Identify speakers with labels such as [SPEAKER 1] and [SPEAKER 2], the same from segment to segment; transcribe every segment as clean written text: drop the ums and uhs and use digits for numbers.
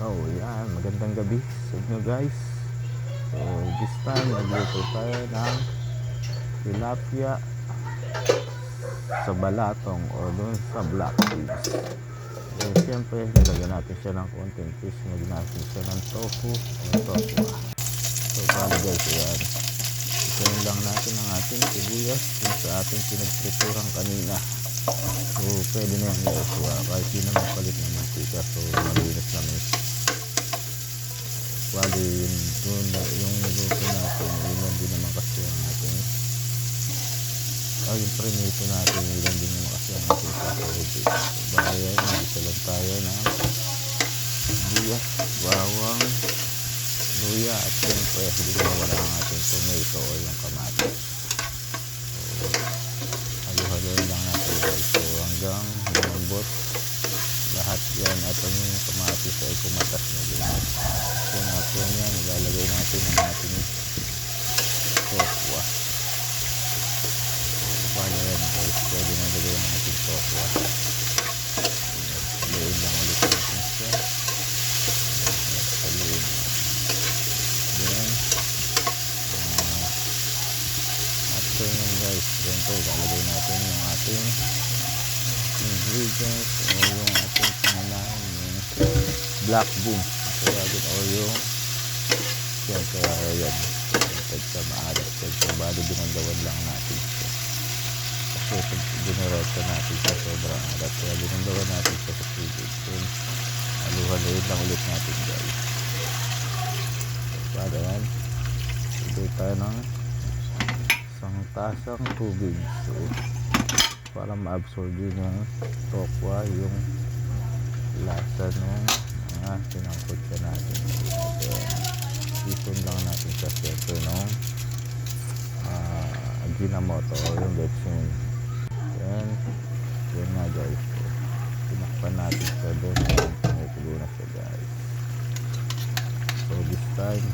[SPEAKER 1] Oh, yan. Magandang gabi sa inyo guys. So, this time, nagluto tayo ng tilapia sa balatong o doon sa black beans. So, siyempre, nilagyan natin siya ng konting fish. Nilagyan natin siya ng tofu o tokwa. So, bali guys, yan. Itayin lang natin ang ating sibuyas dun sa ating pinagprituran kanina. So, pwede na yan guys. Kahit di naman palit ng mantika. So, malinis naman. Bali yun doon yung niluto natin, ilan din naman kasi ang ating yung prinito natin, ilan din naman kasi ang ating sasahobi. So, bali yan, nagisa lang tayo ng sibuyas, bawang, luya at siyempre hindi ko wala ang ating tomato o yung kamatis. So, halo-haloin lang natin guys. So, hanggang lumambot lahat yan at ang kamatis ay kumatas na din. So natin yan, ilalagay natin ang ating tokwa. So bala yan guys, pwede na lagay ang ating tokwa. Saluin lang ulit natin siya. Saluin. Then after yan guys, siyempre ilalagay natin yung ating ingredients o yung ating pangalan, yung black beans o yung siyempre yan sa maalat so bali binagawan lang natin siya kasi pag generota natin sa sobrang alat kaya binagawan natin siya sa tubig so haluhaluin lang ulit natin guys. Para yan ibig tayo ng isang tasang tubig so para ma-absorb din yung tokwa yung lasa nung mga sinangkot ka natin. Season lang natin sa siyempre nung Ajinomoto o yung betchin. Then yun nga guys, pinakpan natin siya doon tumutulo na siya guys. So this time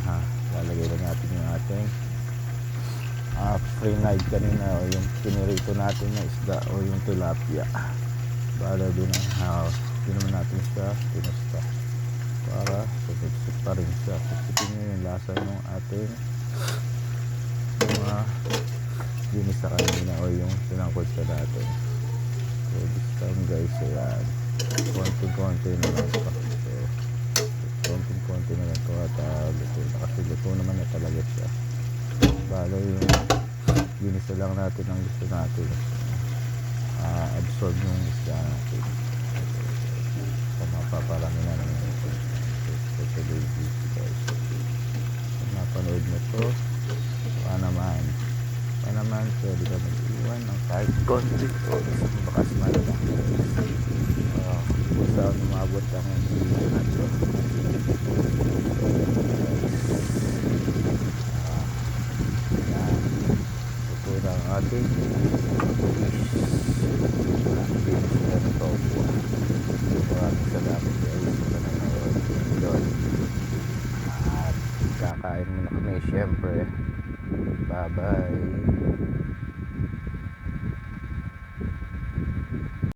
[SPEAKER 1] lalagay na natin yung ating free-night kanina o yung pinirito natin na isda o yung tilapia para din din naman natin siya pinusta para sumipsip pa rin siya sipsipin nyo yung lasa ng ating mga ginisa kanina o yung sinangkot sa natin. So this time guys, ayan konti-konti na lang ito so konti-konti na lang ito at luto na kasi luto naman na talaga siya. Balo yung ginisa lang natin ang gusto natin absorb yung isda natin so mapaparami na naman ito so today video guys kung napanood mo ito naman pwede ka mag-iwan ng kahit konti o isang bakas na lang kung saan umabot ang video na ito ating maraming salamat guys sa nanonood at kakain muna kami syempre. Bye bye.